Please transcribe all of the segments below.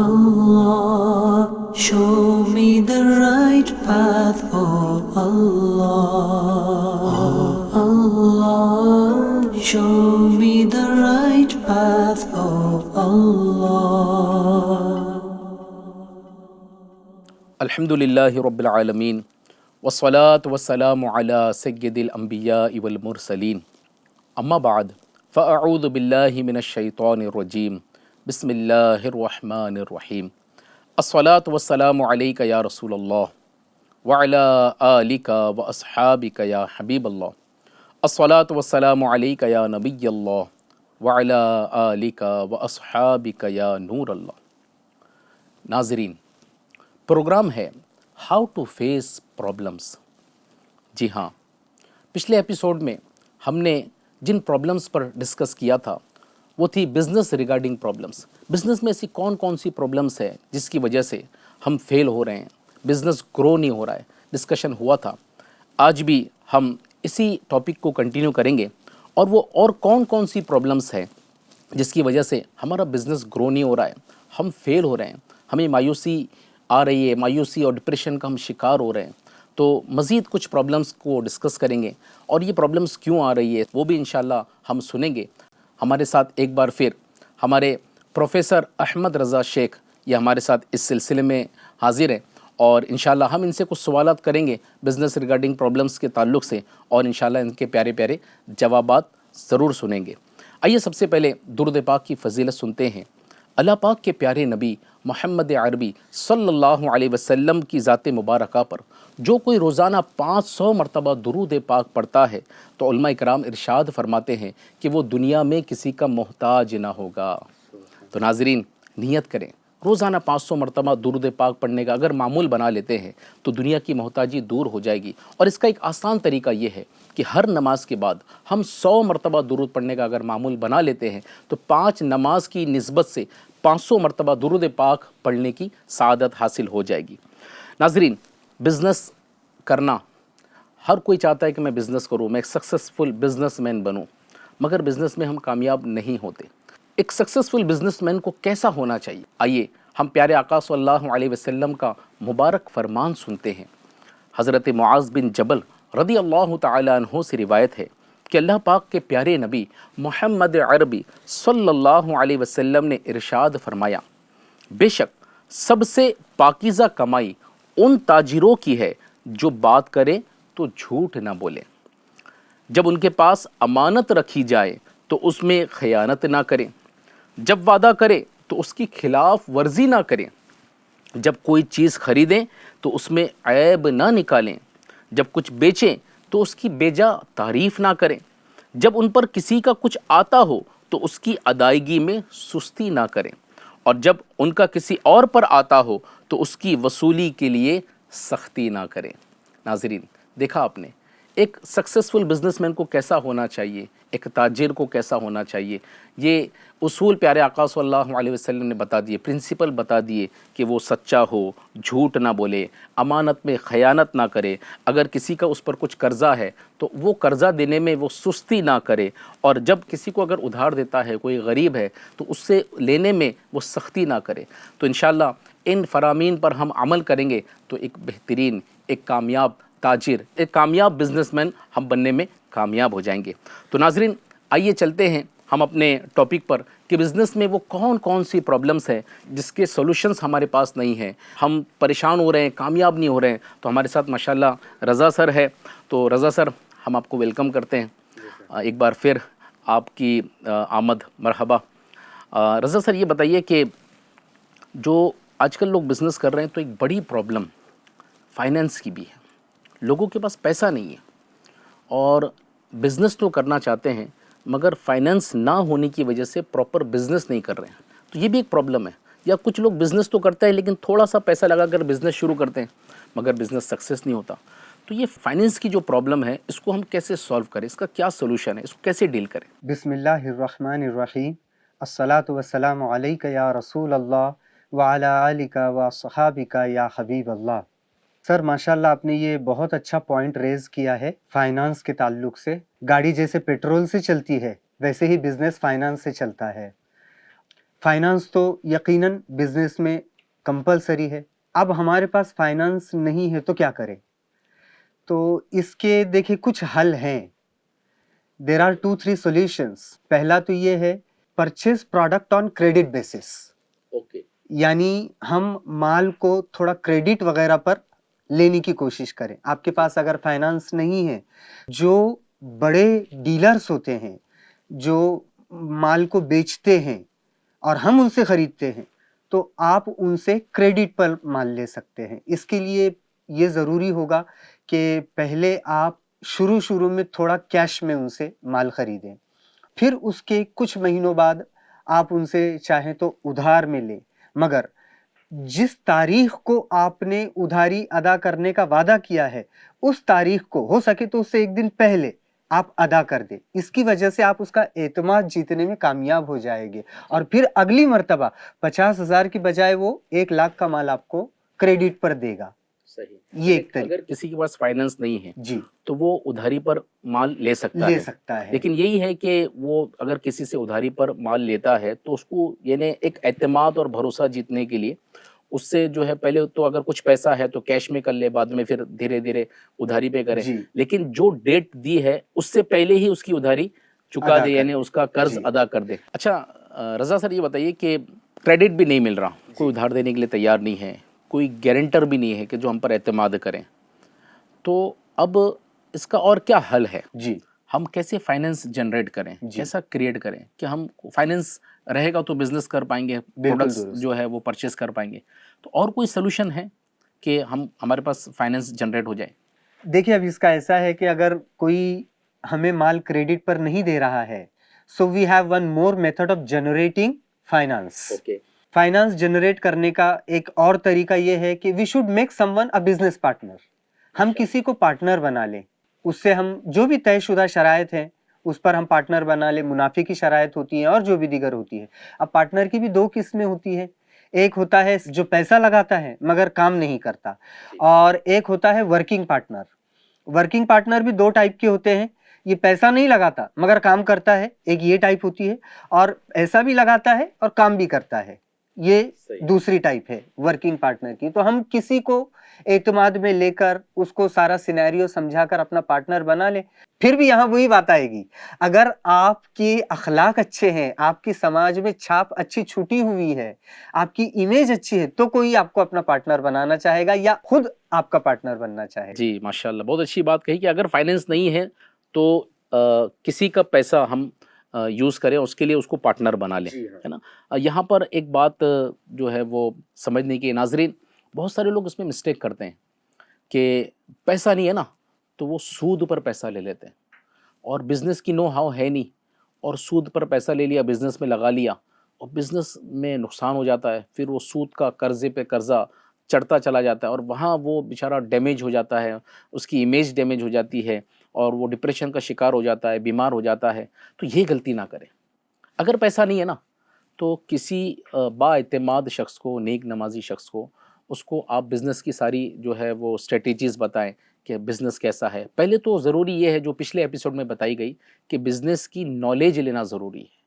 Allah, show me the right path, oh Allah. Allah, show me the right path, oh Allah. अल्हम्दुलिल्लाहि रब्बिल आलमीन वस्सलातु वस्सलामु अला सय्यिदिल अंबियाइ वल मुरसलीन अम्मा बाद फ़अऊज़ु बिल्लाहि मिनश शैतानिर रजीम बिस्मिल्लाहिर रहमानिर रहीम अस्सलातु वस्सलामु अलैका या रसूलल्लाह व अला आलिका व अस्हाबिका या हबीबल्लाह अस्सलातु वस्सलामु अलैका या नबियल्लाह व अला आलिका व अस्हाबिका या नूरल्लाह। नाज़रीन, प्रोग्राम है हाउ टू फेस प्रॉब्लम्स। जी हाँ, पिछले एपिसोड में हमने जिन प्रॉब्लम्स पर डिस्कस किया था वो थी बिज़नेस रिगार्डिंग प्रॉब्लम्स। बिज़नेस में ऐसी कौन कौन सी प्रॉब्लम्स है जिसकी वजह से हम फेल हो रहे हैं, बिज़नेस ग्रो नहीं हो रहा है, डिस्कशन हुआ था। आज भी हम इसी टॉपिक को कंटिन्यू करेंगे और वो और कौन कौन सी प्रॉब्लम्स है जिसकी वजह से हमारा बिज़नेस ग्रो नहीं हो रहा है, हम फेल हो रहे हैं, हमें मायूसी आ रही है, मायूसी और डिप्रेशन का हम शिकार हो रहे हैं। तो मज़ीद कुछ प्रॉब्लम्स को डिस्कस करेंगे और ये प्रॉब्लम्स क्यों आ रही है वो भी इंशाल्लाह हम सुनेंगे। हमारे साथ एक बार फिर हमारे प्रोफेसर अहमद रज़ा शेख ये हमारे साथ इस सिलसिले में हाजिर हैं और इंशाल्लाह हम इनसे कुछ सवालात करेंगे बिज़नेस रिगार्डिंग प्रॉब्लम्स के ताल्लुक़ से और इंशाल्लाह इनके प्यारे प्यारे जवाबात ज़रूर सुनेंगे। आइए सबसे पहले दुरूद पाक की फ़जीलत सुनते हैं। अल्लाह पाक के प्यारे नबी मोहम्मद अरबी सल्लल्लाहु अलैहि वसल्लम की ज़ात मुबारका पर जो कोई रोज़ाना 500 मरतबा दुरूद पाक पढ़ता है तो उलमा इकराम इरशाद फरमाते हैं कि वो दुनिया में किसी का मोहताज ना होगा। तो नाज़रीन, नियत करें, रोज़ाना 500 मरतबा दुरूद पाक पढ़ने का अगर मामूल बना लेते हैं तो दुनिया की मोहताजी दूर हो जाएगी। और इसका एक आसान तरीका ये है कि हर नमाज के बाद हम 100 मरतबा दुरूद पढ़ने का अगर मामूल बना लेते हैं तो 5 नमाज की निस्बत से 500 मरतबा दुरूद पाक पढ़ने की सआदत हासिल हो जाएगी। नाज़रीन, बिज़नेस करना, हर कोई चाहता है कि मैं बिज़नेस करूं, मैं एक सक्सेसफुल बिज़नेसमैन बनूं, मगर बिज़नेस में हम कामयाब नहीं होते। एक सक्सेसफुल बिज़नेसमैन को कैसा होना चाहिए, आइए हम प्यारे आका सल्लल्लाहु अलैहि वसल्लम का मुबारक फरमान सुनते हैं। हज़रत मुआज़ बिन जबल रदी अल्लाह तआला अन्हु से रिवायत है कि अल्लाह पाक के प्यारे नबी मोहम्मद अरबी सल्लल्लाहु अलैहि वसल्लम ने इरशाद फरमाया, बेशक सबसे पाकीज़ा कमाई उन ताजिरों की है जो बात करें तो झूठ ना बोले, जब उनके पास अमानत रखी जाए तो उसमें खयानत ना करें, जब वादा करें तो उसकी खिलाफ वर्जी ना करें, जब कोई चीज़ खरीदें तो उसमें ऐब ना निकालें, जब कुछ बेचें तो उसकी बेजा तारीफ़ ना करें, जब उन पर किसी का कुछ आता हो तो उसकी अदायगी में सुस्ती ना करें, और जब उनका किसी और पर आता हो तो उसकी वसूली के लिए सख्ती ना करें। नाज़रीन, देखा आपने एक सक्सेसफुल बिजनेसमैन को कैसा होना चाहिए, एक ताजिर को कैसा होना चाहिए। ये उसूल प्यारे आका सल्लल्लाहु अलैहि वसल्लम ने बता दिए, प्रिंसिपल बता दिए कि वो सच्चा हो, झूठ ना बोले, अमानत में खयानत ना करे, अगर किसी का उस पर कुछ कर्ज़ा है तो वो कर्ज़ा देने में वो सुस्ती ना करे, और जब किसी को अगर उधार देता है, कोई गरीब है तो उससे लेने में वो सख्ती ना करे। तो इंशाअल्लाह इन फरामीन पर हम अमल करेंगे तो एक बेहतरीन, एक कामयाब ताजिर, एक कामयाब बिजनेसमैन हम बनने में कामयाब हो जाएंगे। तो नाज़रीन, आइए चलते हैं हम अपने टॉपिक पर कि बिज़नेस में वो कौन कौन सी प्रॉब्लम्स हैं जिसके सॉल्यूशंस हमारे पास नहीं हैं, हम परेशान हो रहे हैं, कामयाब नहीं हो रहे हैं। तो हमारे साथ माशाल्लाह रज़ा सर है। तो रज़ा सर, हम आपको वेलकम करते हैं एक बार फिर, आपकी आमद मरहबा। रज़ा सर, ये बताइए कि जो आजकल लोग बिज़नेस कर रहे हैं तो एक बड़ी प्रॉब्लम फाइनेंस की भी है। लोगों के पास पैसा नहीं है और बिज़नेस तो करना चाहते हैं मगर फाइनेंस ना होने की वजह से प्रॉपर बिज़नेस नहीं कर रहे हैं। तो ये भी एक प्रॉब्लम है। या कुछ लोग बिज़नेस तो करते हैं लेकिन थोड़ा सा पैसा लगाकर बिज़नेस शुरू करते हैं मगर बिज़नेस सक्सेस नहीं होता। तो ये फाइनेंस की जो प्रॉब्लम है इसको हम कैसे सॉल्व करें, इसका क्या सोल्यूशन है, इसको कैसे डील करें? बिस्मिल्लाहिर्रहमानिर्रहीम। अस्सलातु वस्सलामु अलैका या रसूल अल्लाह व अला आलिका व सहाबिका या हबीब अल्लाह। सर माशाल्लाह आपने ये बहुत अच्छा पॉइंट रेज किया है फाइनेंस के ताल्लुक से। गाड़ी जैसे पेट्रोल से चलती है वैसे ही बिजनेस फाइनेंस से चलता है। फाइनेंस तो यकीनन बिजनेस में कंपलसरी है। अब हमारे पास फाइनेंस नहीं है तो क्या करें? तो इसके देखिए कुछ हल हैं। There are 2-3 solutions. पहला तो ये है, purchase product on credit basis. Okay. यानी हम माल को थोड़ा क्रेडिट वगैरह पर लेने की कोशिश करें। आपके पास अगर फाइनेंस नहीं है, जो बड़े डीलर्स होते हैं जो माल को बेचते हैं और हम उनसे खरीदते हैं, तो आप उनसे क्रेडिट पर माल ले सकते हैं। इसके लिए ये ज़रूरी होगा कि पहले आप शुरू में थोड़ा कैश में उनसे माल खरीदें, फिर उसके कुछ महीनों बाद आप उनसे चाहें तो उधार में लें, मगर जिस तारीख को आपने उधारी अदा करने का वादा किया है, उस तारीख को हो सके तो उससे 1 दिन पहले आप अदा कर दें। इसकी वजह से आप उसका एतमाद जीतने में कामयाब हो जाएंगे और फिर अगली मर्तबा 50,000 की बजाय वो 1 लाख का माल आपको क्रेडिट पर देगा। सही। ये एक तरीका। अगर किसी के पास फाइनेंस नहीं है जी, तो वो उधारी पर माल ले सकता ले है। सकता है। लेकिन यही है कि वो अगर किसी से उधारी पर माल लेता है तो उसको यानी एक एतमाद और भरोसा जीतने के लिए उससे जो है पहले तो अगर कुछ पैसा है तो कैश में कर ले, बाद में फिर धीरे धीरे उधारी पे करे। जी, लेकिन जो डेट दी है उससे पहले ही उसकी उधारी चुका अदा दे, कर यानी दे। उसका कर्ज जी। अदा कर दे। अच्छा रजा सर, ये बताइए कि क्रेडिट भी नहीं मिल रहा, कोई उधार देने के लिए तैयार नहीं है, कोई गारंटर भी नहीं है कि जो हम पर एतमाद करें, तो अब इसका और क्या हल है? जी, हम कैसे फाइनेंस जनरेट करें, जी। कैसा क्रिएट करें कि हम फाइनेंस रहेगा तो बिजनेस कर पाएंगे, बिल्कुल प्रोडक्ट्स दुरुस्त। जो है वो परचेस कर पाएंगे। तो और कोई सोल्यूशन है कि हम हमारे पास फाइनेंस जनरेट हो जाए? देखिए अब इसका ऐसा है कि अगर कोई हमें माल क्रेडिट पर नहीं दे रहा है, so we have one more method of generating finance. Okay. Finance generate करने का एक और तरीका ये है कि we should make someone a business partner. हम किसी को पार्टनर बना लें, उससे हम जो भी तयशुदा शराइत हैं उस पर हम पार्टनर बना लें। मुनाफे की शराइत होती है और जो भी दीगर होती है। अब पार्टनर की भी 2 किस्में होती है। एक होता है जो पैसा लगाता है मगर काम नहीं करता, और एक होता है वर्किंग पार्टनर। वर्किंग पार्टनर भी 2 टाइप के होते हैं। ये पैसा नहीं लगाता मगर काम करता है, एक ये टाइप होती है, और ऐसा भी लगाता है और काम भी करता है, ये दूसरी टाइप है वर्किंग पार्टनर की। तो हम किसी को एतमाद में लेकर उसको सारा सिनेरियो समझाकर अपना पार्टनर बना ले। फिर भी यहाँ वही बात आएगी, अगर आपके अखलाक अच्छे हैं, आपकी समाज में छाप अच्छी छूटी हुई है, आपकी इमेज अच्छी है, तो कोई आपको अपना पार्टनर बनाना चाहेगा या खुद आपका पार्टनर बनना चाहेगा। जी माशाल्लाह, बहुत अच्छी बात कही कि अगर फाइनेंस नहीं है तो किसी का पैसा हम यूज़ करें, उसके लिए उसको पार्टनर बना लें, है ना। यहाँ पर एक बात जो है वो समझने की, नाजरीन बहुत सारे लोग इसमें मिस्टेक करते हैं कि पैसा नहीं है ना तो वो सूद पर पैसा ले लेते हैं, और बिज़नेस की नो हाउ है नहीं, और सूद पर पैसा ले लिया, बिज़नेस में लगा लिया, और बिज़नेस में नुकसान हो जाता है। फिर वो सूद का कर्ज़े पे कर्ज़ा चढ़ता चला जाता है और वहाँ वो बेचारा डैमेज हो जाता है, उसकी इमेज डैमेज हो जाती है और वो डिप्रेशन का शिकार हो जाता है, बीमार हो जाता है। तो ये गलती ना करें। अगर पैसा नहीं है ना तो किसी बाएतमाद शख्स को, नेक नमाजी शख्स को, उसको आप बिज़नेस की सारी जो है वो स्ट्रेटेजीज़ बताएं कि बिज़नेस कैसा है। पहले तो ज़रूरी ये है जो पिछले एपिसोड में बताई गई कि बिज़नेस की नॉलेज लेना ज़रूरी है।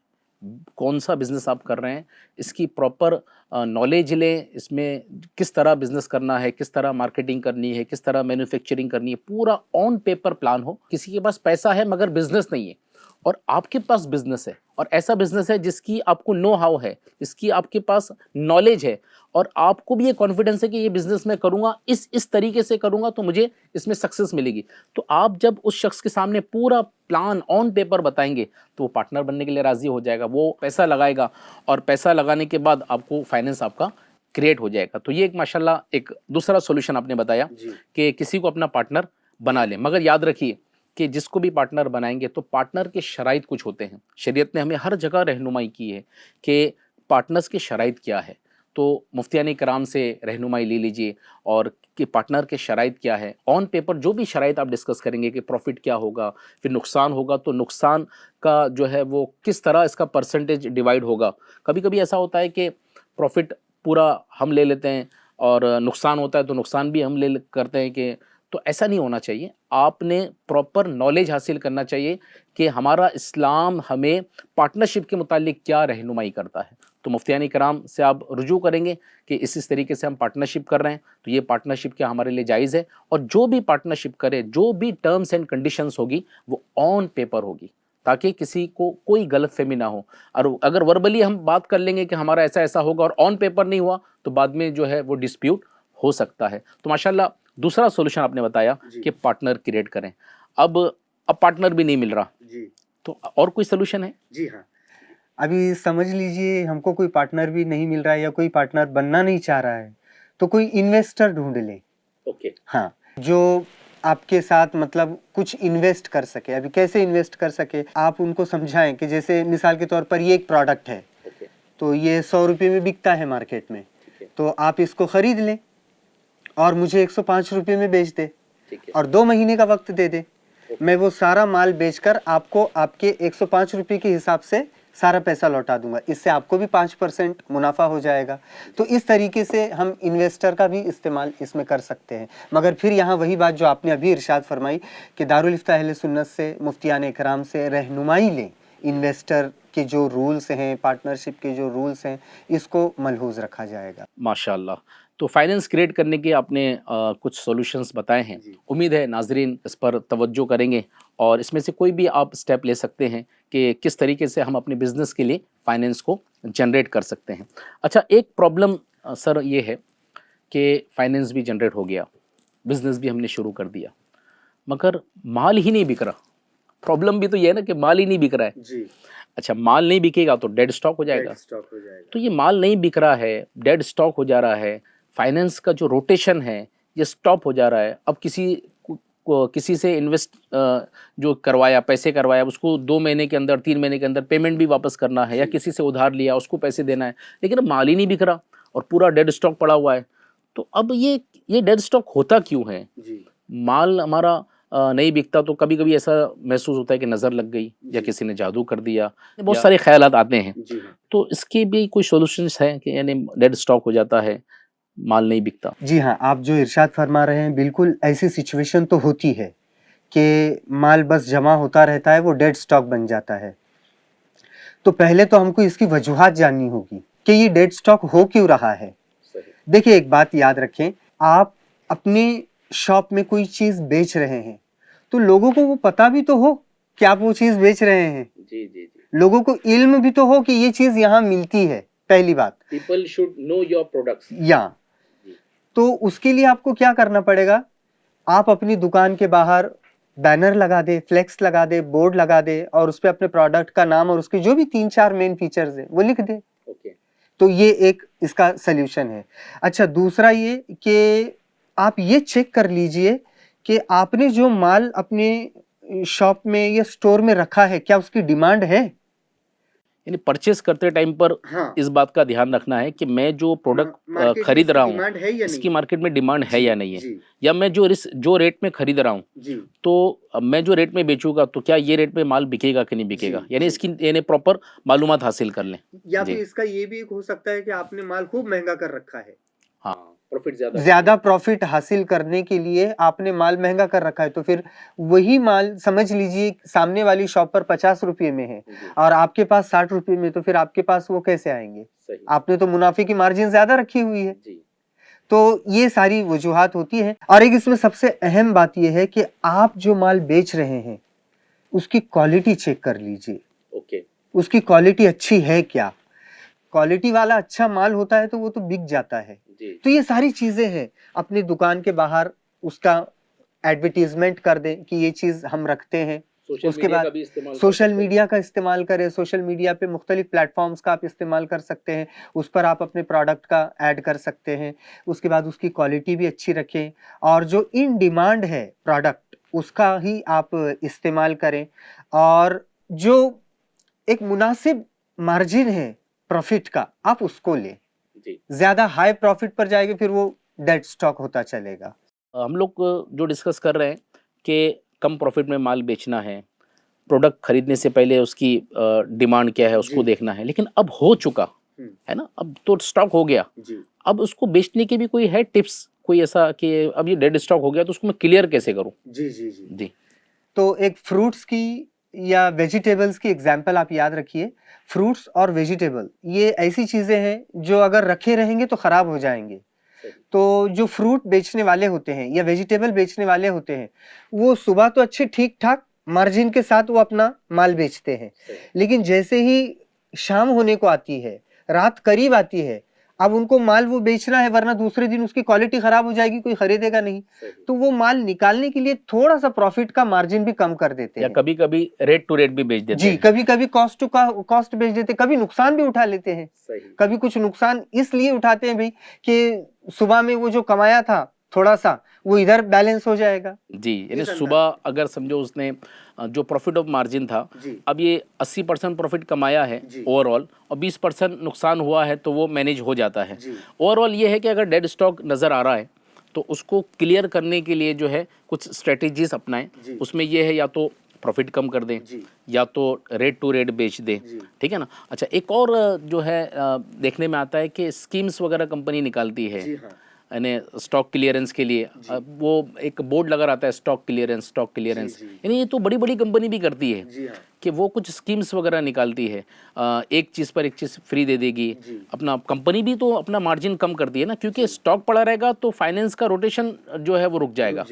कौन सा बिज़नेस आप कर रहे हैं इसकी प्रॉपर नॉलेज लें, इसमें किस तरह बिज़नेस करना है, किस तरह मार्केटिंग करनी है, किस तरह मैन्युफैक्चरिंग करनी है, पूरा ऑन पेपर प्लान हो। किसी के पास पैसा है मगर बिज़नेस नहीं है और आपके पास बिज़नेस है, और ऐसा बिज़नेस है जिसकी आपको नो हाउ है, जिसकी आपके पास नॉलेज है, और आपको भी ये कॉन्फिडेंस है कि ये बिज़नेस मैं करूँगा, इस तरीके से करूँगा तो मुझे इसमें सक्सेस मिलेगी। तो आप जब उस शख्स के सामने पूरा प्लान ऑन पेपर बताएंगे तो वो पार्टनर बनने के लिए राज़ी हो जाएगा, वो पैसा लगाएगा, और पैसा लगाने के बाद आपको फाइनेंस आपका क्रिएट हो जाएगा। तो ये एक माशाल्लाह एक दूसरा सॉल्यूशन आपने बताया कि किसी को अपना पार्टनर बना लें। मगर याद रखिए कि जिसको भी पार्टनर बनाएंगे तो पार्टनर के शराइत कुछ होते हैं। शरीयत ने हमें हर जगह रहनुमाई की है कि पार्टनर्स के शराइत क्या है। तो मुफ्तियान कराम से रहनुमाई ले लीजिए और कि पार्टनर के शराइत क्या है। ऑन पेपर जो भी शराइत आप डिस्कस करेंगे कि प्रॉफिट क्या होगा, फिर नुकसान होगा तो नुकसान का जो है वो किस तरह इसका परसेंटेज डिवाइड होगा। कभी कभी ऐसा होता है कि प्रॉफिट पूरा हम ले लेते हैं और नुकसान होता है तो नुकसान भी हम करते हैं कि, तो ऐसा नहीं होना चाहिए। आपने प्रॉपर नॉलेज हासिल करना चाहिए कि हमारा इस्लाम हमें पार्टनरशिप के मुतालिक क्या रहनुमाई करता है। तो मुफ्तियान कराम से आप रुजू करेंगे कि इस तरीके से हम पार्टनरशिप कर रहे हैं तो ये पार्टनरशिप क्या हमारे लिए जायज़ है, और जो भी पार्टनरशिप करे, जो भी टर्म्स एंड कंडीशंस होगी वो ऑन पेपर होगी, ताकि किसी को कोई गलतफहमी ना हो। और अगर वर्बली हम बात कर लेंगे कि हमारा ऐसा ऐसा होगा और ऑन पेपर नहीं हुआ तो बाद में जो है वो डिस्प्यूट हो सकता है। तो माशाल्लाह दूसरा सॉल्यूशन आपने बताया कि पार्टनर क्रिएट करें। अब पार्टनर भी नहीं मिल रहा जी, तो और कोई सोल्यूशन है? जी हाँ। अभी समझ लीजिए हमको कोई पार्टनर भी नहीं मिल रहा है या कोई पार्टनर बनना नहीं चाह रहा है, तो कोई इन्वेस्टर ढूंढ ले। ओके। हाँ, जो आपके साथ मतलब कुछ इन्वेस्ट कर सके। अभी कैसे इन्वेस्ट कर सके, आप उनको समझाएं कि जैसे मिसाल के तौर पर ये एक प्रोडक्ट है, तो ये 100 रुपये में बिकता है मार्केट में, तो आप इसको खरीद लें और मुझे 105 रुपये में बेच दे और 2 महीने का वक्त दे दे। मैं वो सारा माल बेचकर आपको आपके 105 रुपये के हिसाब से सारा पैसा लौटा दूंगा। इससे आपको भी 5% मुनाफा हो जाएगा। तो इस तरीके से हम इन्वेस्टर का भी इस्तेमाल इसमें कर सकते हैं। मगर फिर यहाँ वही बात जो आपने अभी इरशाद फरमाई कि दारुल इफ्ता अहले सुन्नत से, मुफ्तियान इकराम से रहनुमाई लें। इन्वेस्टर के जो रूल्स हैं, पार्टनरशिप के जो रूल्स हैं, इसको मलहूज़ रखा जाएगा। माशाल्लाह। तो फाइनेंस क्रिएट करने के आपने कुछ सॉल्यूशंस बताए हैं। उम्मीद है नाजरीन इस पर तवज्जो करेंगे और इसमें से कोई भी आप स्टेप ले सकते हैं कि किस तरीके से हम अपने बिज़नेस के लिए फाइनेंस को जनरेट कर सकते हैं। अच्छा, एक प्रॉब्लम सर ये है कि फाइनेंस भी जनरेट हो गया, बिज़नेस भी हमने शुरू कर दिया, मगर माल ही नहीं बिक रहा। प्रॉब्लम भी तो ये है ना कि माल ही नहीं बिक रहा है। जी, अच्छा, माल नहीं बिकेगा तो डेड स्टॉक हो जाएगा। तो ये माल नहीं बिक रहा है, डेड स्टॉक हो जा रहा है, फाइनेंस का जो रोटेशन है ये स्टॉप हो जा रहा है। अब किसी से इन्वेस्ट जो करवाया, पैसे करवाया, उसको 2 महीने के अंदर, 3 महीने के अंदर पेमेंट भी वापस करना है, या किसी से उधार लिया उसको पैसे देना है, लेकिन अब माल ही नहीं बिक रहा और पूरा डेड स्टॉक पड़ा हुआ है। तो अब ये डेड स्टॉक होता क्यों है? माल हमारा नहीं बिकता तो कभी कभी ऐसा महसूस होता है कि नज़र लग गई या किसी ने जादू कर दिया, बहुत सारे ख्यालात आते हैं। तो इसके भी कोई सॉल्यूशंस हैं कि यानी डेड स्टॉक हो जाता है, माल नहीं बिकता? जी हाँ, आप जो इरशाद फरमा रहे हैं बिल्कुल ऐसी सिचुएशन तो होती है कि माल बस जमा होता रहता है, वो डेड स्टॉक बन जाता है। तो पहले तो हमको इसकी वजूहात जाननी होगी कि ये डेड स्टॉक हो क्यों रहा है। देखिए, एक बात याद रखें, आप अपनी शॉप में कोई चीज बेच रहे हैं तो लोगों को वो पता भी तो हो कि आप वो चीज बेच रहे हैं। जी जी जी। लोगों को इल्म भी तो हो कि ये चीज यहाँ मिलती है। पहली बात, people should know your products. या तो उसके लिए आपको क्या करना पड़ेगा, आप अपनी दुकान के बाहर बैनर लगा दे, फ्लेक्स लगा दे, बोर्ड लगा दे और उस पे अपने प्रोडक्ट का नाम और उसके जो भी 3-4 मेन फीचर्स है वो लिख दे। तो ये एक इसका सोल्यूशन है। अच्छा, दूसरा ये कि आप ये चेक कर लीजिए कि आपने जो माल अपने शॉप में या स्टोर में रखा है क्या उसकी डिमांड है। यानी परचेस करते टाइम पर इस बात का ध्यान रखना है कि मैं जो प्रोडक्ट खरीद रहा हूँ इसकी मार्केट में डिमांड है या नहीं है, या मैं जो रेट में खरीद रहा हूँ तो मैं जो रेट में बेचूंगा तो क्या ये रेट में माल बिकेगा कि नहीं बिकेगा, यानी इसकी यानी प्रॉपर मालूमात हासिल कर लें। या फिर इसका ये भी हो सकता है कि आपने माल खूब महंगा कर रखा है, हाँ, प्रॉफिट ज्यादा प्रॉफिट हासिल करने के लिए आपने माल महंगा कर रखा है, तो फिर वही माल समझ लीजिए सामने वाली शॉप पर 50 रुपये में है और आपके पास 60 रुपये में, तो फिर आपके पास वो कैसे आएंगे? आपने तो मुनाफे की मार्जिन ज्यादा रखी हुई है। तो ये सारी वजूहात होती है। और एक इसमें सबसे अहम बात यह है कि आप जो माल बेच रहे हैं उसकी क्वालिटी चेक कर लीजिए। उसकी क्वालिटी अच्छी है क्या? क्वालिटी वाला अच्छा माल होता है तो वो तो बिक जाता है। तो ये सारी चीजें हैं। अपनी दुकान के बाहर उसका एडवर्टीजमेंट कर दें कि ये चीज हम रखते हैं। उसके बाद सोशल मीडिया का इस्तेमाल करें। सोशल मीडिया पे मुख्तलिफ प्लेटफॉर्म्स का आप इस्तेमाल कर सकते हैं, उस पर आप अपने प्रोडक्ट का ऐड कर सकते हैं। उसके बाद उसकी क्वालिटी भी अच्छी रखें और जो इन डिमांड है प्रोडक्ट उसका ही आप इस्तेमाल करें और जो एक मुनासिब मार्जिन है प्रॉफिट का आप उसको लें। ज्यादा हाई प्रॉफिट पर जाएगी फिर वो डेड स्टॉक होता चलेगा। हम लोग जो डिस्कस कर रहे हैं कि कम प्रॉफिट में माल बेचना है, प्रोडक्ट खरीदने से पहले उसकी डिमांड क्या है उसको देखना है, लेकिन अब हो चुका है ना, अब तो स्टॉक हो गया, अब उसको बेचने की भी कोई है टिप्स, कोई ऐसा कि अब ये डेड स्टॉक हो गया तो उसको मैं क्लियर कैसे करूं? जी जी जी जी। तो एक फ्रूट्स की या वेजिटेबल्स की एग्जाम्पल आप याद रखिए। फ्रूट्स और वेजिटेबल ये ऐसी चीजें हैं जो अगर रखे रहेंगे तो खराब हो जाएंगे। तो जो फ्रूट बेचने वाले होते हैं या वेजिटेबल बेचने वाले होते हैं, वो सुबह तो अच्छे ठीक ठाक मार्जिन के साथ वो अपना माल बेचते हैं, लेकिन जैसे ही शाम होने को आती है, रात करीब आती है, अब उनको माल वो बेचना है, वरना दूसरे दिन उसकी क्वालिटी खराब हो जाएगी, कोई खरीदेगा नहीं। तो वो माल निकालने के लिए थोड़ा सा प्रॉफिट का मार्जिन भी कम कर देते या हैं। कभी कभी रेट टू रेट भी बेच देते जी, हैं। कभी कभी कॉस्ट टू कॉस्ट बेच देते, कभी नुकसान भी उठा लेते हैं। कभी कुछ नुकसान इसलिए उठाते हैं भाई कि सुबह में वो जो कमाया था थोड़ा सा, वो इधर बैलेंस हो जाएगा। जी, यानी सुबह अगर समझो उसने जो प्रॉफिट ऑफ मार्जिन था, अब ये 80% प्रॉफिट कमाया है ओवरऑल और 20% नुकसान हुआ है, तो वो मैनेज हो जाता है। ओवरऑल ये है कि अगर डेड स्टॉक नज़र आ रहा है तो उसको क्लियर करने के लिए जो है कुछ स्ट्रेटेजीज अपनाएं। उसमें ये है या तो प्रॉफिट कम कर दें या तो रेट टू रेट बेच दें, ठीक है ना। अच्छा, एक और जो है देखने में आता है कि स्कीम्स वगैरह कंपनी निकालती है, यानी स्टॉक क्लियरेंस के लिए। वो एक बोर्ड लगा रहता है, स्टॉक क्लियरेंस, यानी ये तो बड़ी बड़ी कंपनी भी करती है कि वो कुछ स्कीम्स वगैरह निकालती है, एक चीज़ पर एक चीज़ फ्री दे देगी। अपना कंपनी भी तो अपना मार्जिन कम करती है ना, क्योंकि स्टॉक पड़ा रहेगा तो फाइनेंस का रोटेशन जो है वो रुक जाएगा।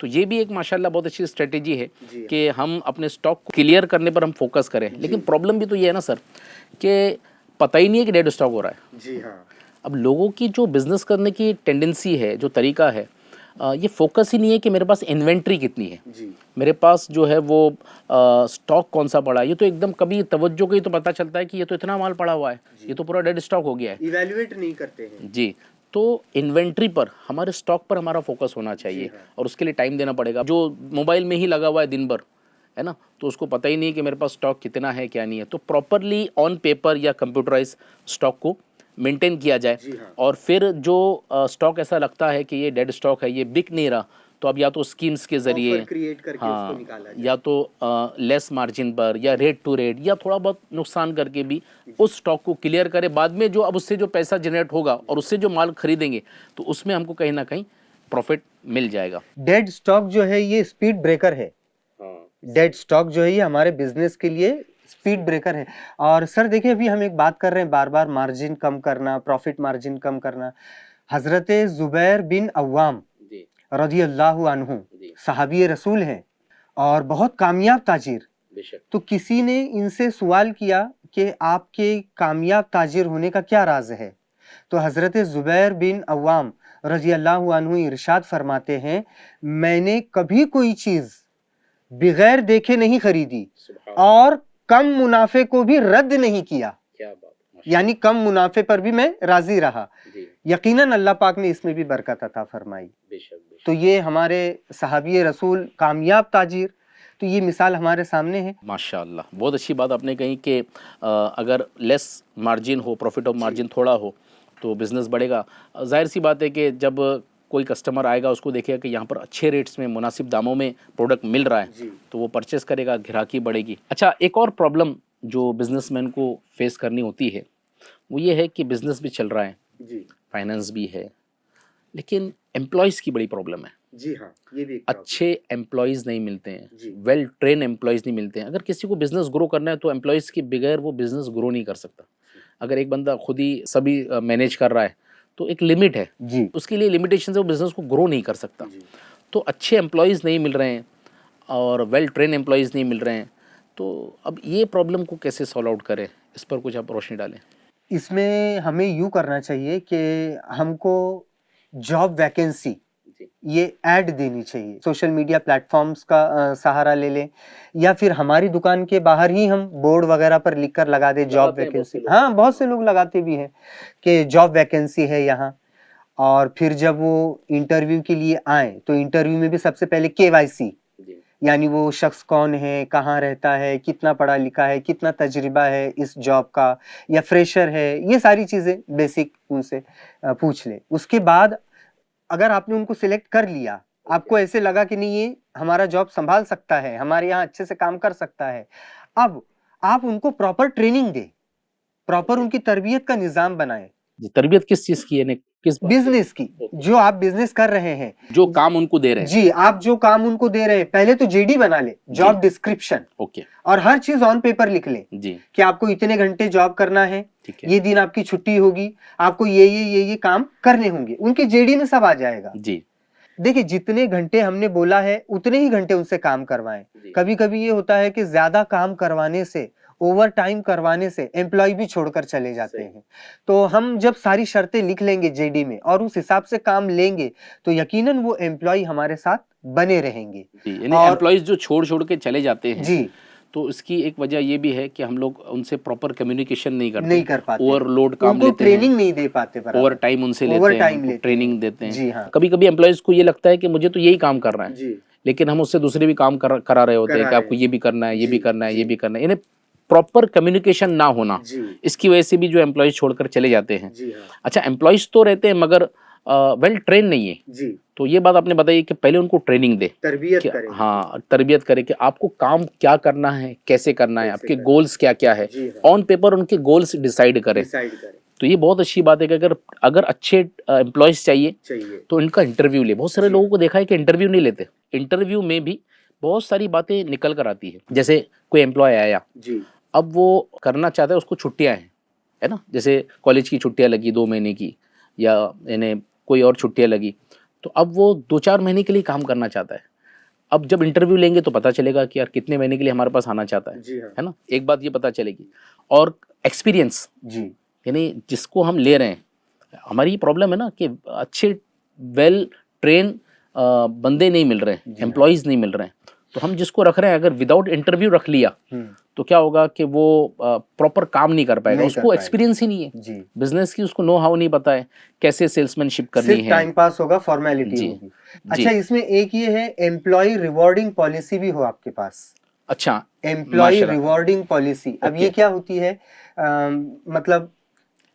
तो ये भी एक माशाल्लाह बहुत अच्छी स्ट्रेटेजी है कि हम अपने स्टॉक को क्लियर करने पर हम फोकस करें। लेकिन प्रॉब्लम भी तो ये है ना सर कि पता ही नहीं है कि डेड स्टॉक हो रहा है। जी हाँ। अब लोगों की जो बिज़नेस करने की टेंडेंसी है, जो तरीका है, ये फोकस ही नहीं है कि मेरे पास इन्वेंट्री कितनी है, मेरे पास जो है वो स्टॉक कौन सा पड़ा है। ये तो एकदम कभी तवज्जो का ही तो पता चलता है कि ये तो इतना माल पड़ा हुआ है, ये तो पूरा डेड स्टॉक हो गया है। इवैल्यूएट नहीं करते हैं। जी, तो इन्वेंट्री पर, हमारे स्टॉक पर हमारा फोकस होना चाहिए और उसके लिए टाइम देना पड़ेगा। जो मोबाइल में ही लगा हुआ है दिन भर, है ना, तो उसको पता ही नहीं है कि मेरे पास स्टॉक कितना है क्या नहीं है। तो प्रॉपरली ऑन पेपर या कंप्यूटराइज स्टॉक को मेंटेन किया जाए। और फिर जो स्टॉक ऐसा लगता है कि ये डेड स्टॉक है, ये बिक नहीं रहा, तो अब या तो स्कीम्स के ज़रिए, क्रिएट करके उसको निकाला जाए, या तो लेस मार्जिन पर या रेट टू रेट या थोड़ा बहुत नुकसान करके भी उस स्टॉक को क्लियर करे। बाद में जो अब उससे जो पैसा जनरेट होगा और उससे जो माल खरीदेंगे तो उसमें हमको कहीं ना कहीं प्रॉफिट मिल जाएगा। डेड स्टॉक जो है ये स्पीड ब्रेकर है। डेड स्टॉक जो है ये हमारे बिजनेस के लिए स्पीड ब्रेकर है। और सर देखिए, अभी हम एक बात कर रहे हैं बार बार, मार्जिन कम करना, प्रॉफिट मार्जिन कम करना। हजरत जुबैर बिन अव्वाम रज़ी अल्लाहु अन्हु सहाबी रसूल हैं और बहुत कामयाब ताजिर। तो किसी ने इनसे सवाल किया कि आपके कामयाब ताजिर होने का क्या राज है? तो हजरत जुबैर बिन अव्वाम रज़ी अल्लाहु अन्हु इरशाद फरमाते हैं, मैंने कभी कोई चीज बगैर देखे नहीं खरीदी और कम मुनाफे को भी रद्द नहीं किया। यानी कम मुनाफे पर भी मैं राजी रहा। यकीनन अल्लाह पाक ने इसमें भी बरकत अता फरमाई। तो ये हमारे सहाबी रसूल कामयाब ताजिर, तो ये मिसाल हमारे सामने है। माशाअल्लाह, बहुत अच्छी बात आपने कही कि अगर लेस मार्जिन हो, प्रॉफिट ऑफ मार्जिन थोड़ा हो तो बिज़नेस बढ़ेगा। जाहिर सी बात है कि जब कोई कस्टमर आएगा उसको देखेगा कि यहाँ पर अच्छे रेट्स में, मुनासिब दामों में प्रोडक्ट मिल रहा है, तो वो परचेस करेगा, ग्राहकी बढ़ेगी। अच्छा, एक और प्रॉब्लम जो बिजनेसमैन को फेस करनी होती है वो ये है कि बिजनेस भी चल रहा है, फाइनेंस भी है, लेकिन एम्प्लॉयज़ की बड़ी प्रॉब्लम है। जी हाँ, ये भी अच्छे एम्प्लॉयज़ नहीं मिलते हैं, वेल ट्रेन एम्प्लॉयज़ नहीं मिलते हैं। अगर किसी को बिज़नेस ग्रो करना है तो एम्प्लॉयज़ के बगैर वो बिज़नेस ग्रो नहीं कर सकता। अगर एक बंदा खुद ही सभी मैनेज कर रहा है तो एक लिमिट है जी, उसके लिए लिमिटेशन से वो बिज़नेस को ग्रो नहीं कर सकता। तो अच्छे एम्प्लॉयज़ नहीं मिल रहे हैं और वेल ट्रेन एम्प्लॉयज़ नहीं मिल रहे हैं, तो अब ये प्रॉब्लम को कैसे सॉल्व आउट करें, इस पर कुछ आप रोशनी डालें। इसमें हमें यूँ करना चाहिए कि हमको जॉब वैकेंसी ये ऐड देनी चाहिए। सोशल मीडिया प्लेटफॉर्म्स का सहारा ले लें या फिर हमारी दुकान के बाहर ही हम बोर्ड वगैरह पर लिखकर लगा दें जॉब वैकेंसी। हाँ, बहुत से लोग लगाते भी हैं कि जॉब वैकेंसी है यहाँ। और फिर जब वो इंटरव्यू के लिए आए तो इंटरव्यू में भी सबसे पहले केवाईसी, यानी वो शख्स कौन है, कहाँ रहता है, कितना पढ़ा लिखा है, कितना तजुर्बा है इस जॉब का, या फ्रेशर है, ये सारी चीज़ें बेसिक उनसे पूछ लें। उसके बाद अगर आपने उनको सिलेक्ट कर लिया, आपको ऐसे लगा कि नहीं ये हमारा जॉब संभाल सकता है, हमारे यहाँ अच्छे से काम कर सकता है, अब आप उनको प्रॉपर ट्रेनिंग दें, प्रॉपर उनकी तरबियत का निज़ाम बनाएं। तरबियत किस चीज़ की है? किस बात बिजनेस की, जो आप बिजनेस कर रहे हैं, जो काम उनको दे रहे हैं? जी, आप जो काम उनको दे रहे हैं, पहले तो जेडी बना ले, जॉब डिस्क्रिप्शन, ओके और हर चीज ऑन पेपर लिख ले जी, कि आपको इतने घंटे जॉब करना है, ठीक है ये दिन आपकी छुट्टी होगी, आपको ये काम करने होंगे, उनके जेडी में सब आ जाएगा। जी, देखिए, जितने घंटे हमने बोला है उतने ही घंटे उनसे काम करवाएं। जी। कभी कभी ये होता है कि ज्यादा काम करवाने से, ओवर टाइम करवाने से एम्प्लॉय भी छोड़कर चले जाते सही। हैं। तो हम जब सारी शर्तें लिख लेंगे जेडी में और उस हिसाब से काम लेंगे, तो यकीनन वो एम्प्लॉय हमारे साथ बने रहेंगे। जी, यानी और एम्प्लॉयज जो छोड़ के चले जाते हैं, जी, तो इसकी एक वजह ये भी है कि हम लोग उनसे प्रॉपर कम्युनिकेशन नहीं करते, नहीं कर पाते, ओवरलोड काम उनको लेते ट्रेनिंग हैं, नहीं दे पाते, ओवर टाइम उनसे लेते ओवर हैं, टाइम उनको लेते ट्रेनिंग हैं। देते हैं। जी हाँ, कभी कभी एम्प्लॉयज को ये लगता है कि मुझे तो यही काम करना है, जी, लेकिन हम उससे दूसरे भी काम करा रहे होते हैं कि आपको ये भी करना है, ये भी करना है, ये भी करना है, यानी प्रॉपर कम्युनिकेशन ना होना, जी, इसकी वजह से भी जो एम्प्लॉयज छोड़कर चले जाते हैं। जी हाँ, अच्छा, एम्प्लॉयज तो रहते हैं मगर वेल ट्रेन नहीं है, जी, तो ये बात आपने बताई कि पहले उनको ट्रेनिंग दे, तरबियत क्या, करें, हाँ तरबियत करे कि आपको काम क्या करना है, कैसे करना है, आपके करना गोल्स क्या क्या है, जी हाँ, ऑन पेपर उनके गोल्स डिसाइड करें। डिसाइड करें, तो ये बहुत अच्छी बात है कि अगर अगर अच्छे एम्प्लॉयज चाहिए चाहिए, तो इनका इंटरव्यू ले। बहुत सारे जी। लोगों को देखा है कि इंटरव्यू नहीं लेते, इंटरव्यू में भी बहुत सारी बातें निकल कर आती है। जैसे कोई एम्प्लॉय आया, जी, अब वो करना चाहता है, उसको छुट्टियां हैं, है ना, जैसे कॉलेज की छुट्टियां लगी 2 महीने की, या यानी कोई और छुट्टियां लगी, तो अब वो 2-4 महीने के लिए काम करना चाहता है। अब जब इंटरव्यू लेंगे तो पता चलेगा कि यार कितने महीने के लिए हमारे पास आना चाहता जी हाँ, है ना, एक बात ये पता चलेगी। और एक्सपीरियंस, जी, यानी जिसको हम ले रहे हैं, हमारी प्रॉब्लम है ना कि अच्छे वेल ट्रेन बंदे नहीं मिल रहे हैं, एम्प्लॉयज़ नहीं मिल रहे हैं। तो हम जिसको रख रहे हैं, अगर विदाउट इंटरव्यू रख लिया तो क्या होगा कि वो प्रॉपर काम नहीं कर पाएगा, नहीं कर उसको पाएगा। एक्सपीरियंस ही नहीं है जी, बिजनेस की, उसको नो हाउ नहीं पता है कैसे सेल्समैनशिप करनी सिर्फ है। टाइम पास होगा, फॉर्मेलिटी जी, होगी। जी। अच्छा, इसमें एक ये है, एम्प्लॉय रिवॉर्डिंग पॉलिसी भी हो आपके पास। अच्छा, एम्प्लॉय माशाल्लाह। रिवॉर्डिंग पॉलिसी, अब ओके। ये क्या होती है? मतलब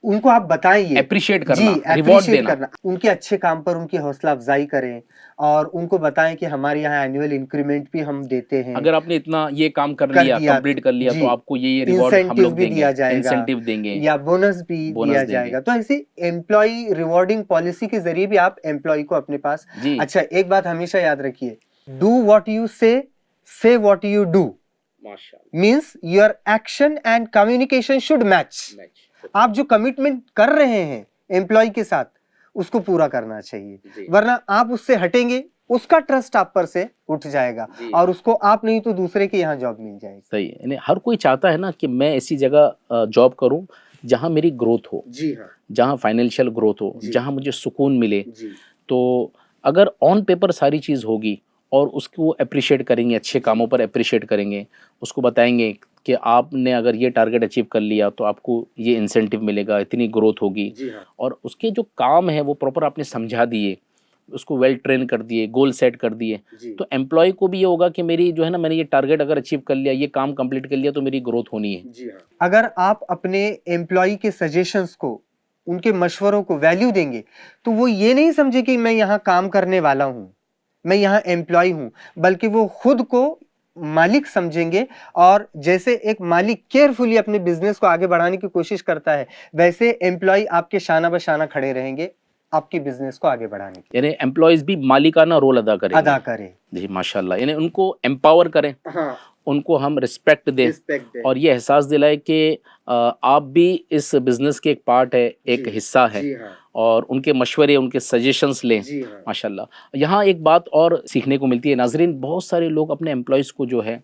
उनको आप बताइए, एप्रिशिएट जी, करना, रिवॉर्ड एप्रिशिएट देना। करना, उनके अच्छे काम पर उनकी हौसला अफजाई करें, और उनको बताएं कि हमारे यहाँ एनुअल इंक्रीमेंट भी हम देते हैं, अगर आपने इतना ये काम कर कर लिया, दिया कंप्लीट कर लिया, जी, तो आपको ये रिवॉर्ड हम इंसेंटिव लोग भी देंगे, दिया जाएगा, इंसेंटिव देंगे, या बोनस भी बोनस दिया देंगे। जाएगा। तो ऐसी एम्प्लॉय रिवॉर्डिंग पॉलिसी के जरिए भी आप एम्प्लॉय को अपने पास। जी। अच्छा, एक बात हमेशा याद रखिए, डू व्हाट यू से व्हाट यू डू, माशाल्लाह। Means your action and communication should match. आप जो कमिटमेंट कर रहे हैं एम्प्लॉय के साथ, उसको पूरा करना चाहिए, वरना आप उससे हटेंगे, उसका ट्रस्ट आप पर से उठ जाएगा, और उसको आप नहीं तो दूसरे के यहाँ जॉब मिल जाएगी। सही है, यानी हर कोई चाहता है ना कि मैं ऐसी जगह जॉब करूं जहां मेरी ग्रोथ हो, जी हाँ, जहां फाइनेंशियल ग्रोथ हो, जी। जहां मुझे सुकून मिले। जी, तो अगर ऑन पेपर सारी चीज़ होगी और उसको अप्रिशिएट करेंगे, अच्छे कामों पर अप्रिशिएट करेंगे, उसको बताएंगे कि आपने अगर ये टारगेट अचीव कर लिया तो आपको ये इंसेंटिव मिलेगा, इतनी ग्रोथ होगी, जी हाँ, और उसके जो काम है वो प्रॉपर आपने समझा दिए, उसको वेल ट्रेन कर दिए, गोल सेट कर दिए, जी, तो एम्प्लॉय को भी ये होगा कि मेरी जो है ना, मैंने ये टारगेट अगर अचीव कर लिया, ये काम कंप्लीट कर लिया, तो मेरी ग्रोथ होनी है। जी हाँ। अगर आप अपने एम्प्लॉय के सजेशंस को, उनके मशवरों को वैल्यू देंगे, तो वो ये नहीं समझे कि मैं यहाँ काम करने वाला हूँ, मैं यहाँ एम्प्लॉय हूँ, बल्कि वो खुद को मालिक समझेंगे, और जैसे एक मालिक केयरफुली अपने बिजनेस को आगे बढ़ाने की कोशिश करता है, वैसे एम्प्लॉय आपके शाना बशाना खड़े रहेंगे आपकी बिजनेस को आगे बढ़ाने के यानी एम्प्लॉयज भी मालिकाना रोल अदा करेंगे। अदा करें। जी माशाल्लाह, यानी उनको एम्पावर करें, हाँ, उनको हम रिस्पेक्ट दें, रिस्पेक्ट दें। और ये एहसास दिलाए कि आप भी इस बिज़नेस के एक पार्ट है, एक हिस्सा है, जी हाँ, और उनके मशवरे, उनके सजेशंस लें। जी हाँ, माशाल्लाह। यहाँ एक बात और सीखने को मिलती है नाजरीन, बहुत सारे लोग अपने एम्प्लॉयज़ को जो है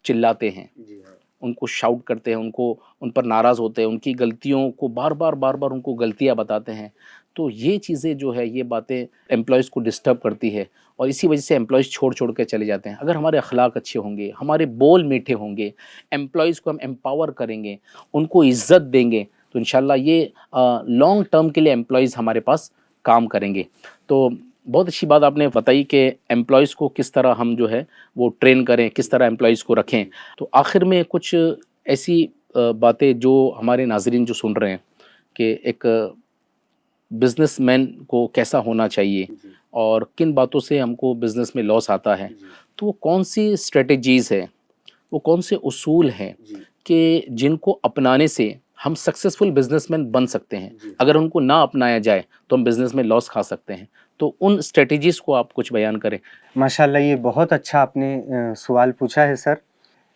चिल्लाते हैं, जी हाँ, उनको शाउट करते हैं, उनको उन पर नाराज़ होते हैं, उनकी गलतियों को बार बार उनको गलतियाँ बताते हैं। तो ये चीज़ें जो है, ये बातें एम्प्लॉयज़ को डिस्टर्ब करती है, और इसी वजह से एम्प्लॉयज़ छोड़ के चले जाते हैं। अगर हमारे अखलाक अच्छे होंगे, हमारे बोल मीठे होंगे, एम्प्लॉयज़ को हम एम्पावर करेंगे, उनको इज़्ज़त देंगे, तो इंशाल्लाह ये लॉन्ग टर्म के लिए एम्प्लॉयज़ हमारे पास काम करेंगे। तो बहुत अच्छी बात आपने बताई कि एम्प्लॉयज़ को किस तरह हम जो है वो ट्रेन करें, किस तरह एम्प्लॉयज़ को रखें। तो आखिर में कुछ ऐसी बातें जो हमारे नाज़रीन जो सुन रहे हैं कि एक बिज़नेसमैन को कैसा होना चाहिए, और किन बातों से हमको बिज़नेस में लॉस आता है, तो वो कौन सी स्ट्रेटजीज़ है, वो कौन से उसूल हैं कि जिनको अपनाने से हम सक्सेसफुल बिजनेसमैन बन सकते हैं। अगर उनको ना अपनाया जाए तो हम बिजनेस में लॉस खा सकते हैं। तो उन स्ट्रेटजीज को आप कुछ बयान करें। माशाल्लाह, ये बहुत अच्छा आपने सवाल पूछा है सर।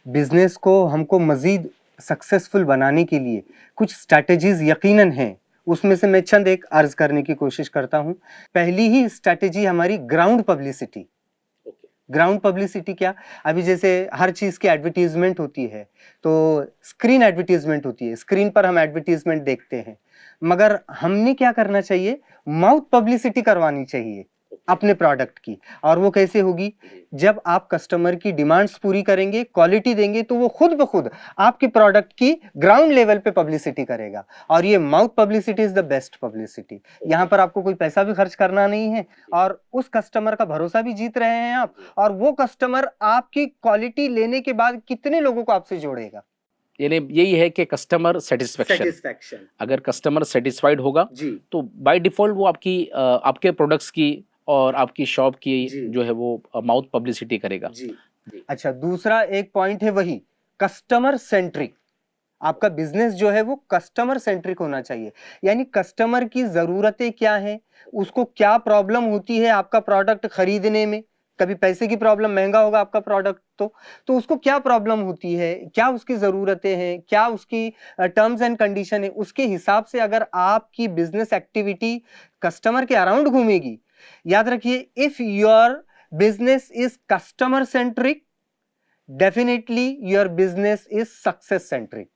बिजनेस को हमको मज़ीद सक्सेसफुल बनाने के लिए कुछ स्ट्रैटेजीज यकीनन हैं। उसमें से मैं चंद एक अर्ज करने की कोशिश करता हूँ। पहली ही स्ट्रैटेजी हमारी ग्राउंड पब्लिसिटी। ग्राउंड पब्लिसिटी क्या? अभी जैसे हर चीज़ की एडवर्टीजमेंट होती है, तो स्क्रीन एडवर्टीजमेंट होती है, स्क्रीन पर हम एडवर्टीजमेंट देखते हैं, मगर हमने क्या करना चाहिए? माउथ पब्लिसिटी करवानी चाहिए अपने प्रोडक्ट की। और वो कैसे होगी? जब आप कस्टमर की डिमांड्स पूरी करेंगे, क्वालिटी देंगे, तो वो खुद ब खुद आपके प्रोडक्ट की ग्राउंड लेवल पे पब्लिसिटी करेगा। और ये mouth publicity is the best publicity. यहाँ पर आपको कोई पैसा भी खर्च करना नहीं है और उस कस्टमर का भरोसा भी जीत रहे हैं आप, और वो कस्टमर आपकी क्वालिटी लेने के बाद कितने लोगों को आपसे जोड़ेगा। यानी यही है कि कस्टमर सेटिस्फेक्शन। अगर कस्टमर सेटिस्फाइड होगा तो बाय डिफॉल्ट वो आपके प्रोडक्ट्स की और आपकी शॉप की जो है वो माउथ पब्लिसिटी करेगा। अच्छा, दूसरा एक पॉइंट है वही कस्टमर सेंट्रिक। आपका बिजनेस जो है वो कस्टमर सेंट्रिक होना चाहिए। यानी कस्टमर की जरूरतें क्या हैं, उसको क्या प्रॉब्लम होती है आपका प्रोडक्ट खरीदने में। कभी पैसे की प्रॉब्लम, महंगा होगा आपका प्रोडक्ट तो उसको क्या प्रॉब्लम होती है, क्या उसकी जरूरतें हैं, क्या उसकी टर्म्स एंड कंडीशन है, उसके हिसाब से अगर आपकी बिजनेस एक्टिविटी कस्टमर के अराउंड घूमेगी। याद रखिए, if your business is customer centric, definitely your business is success centric.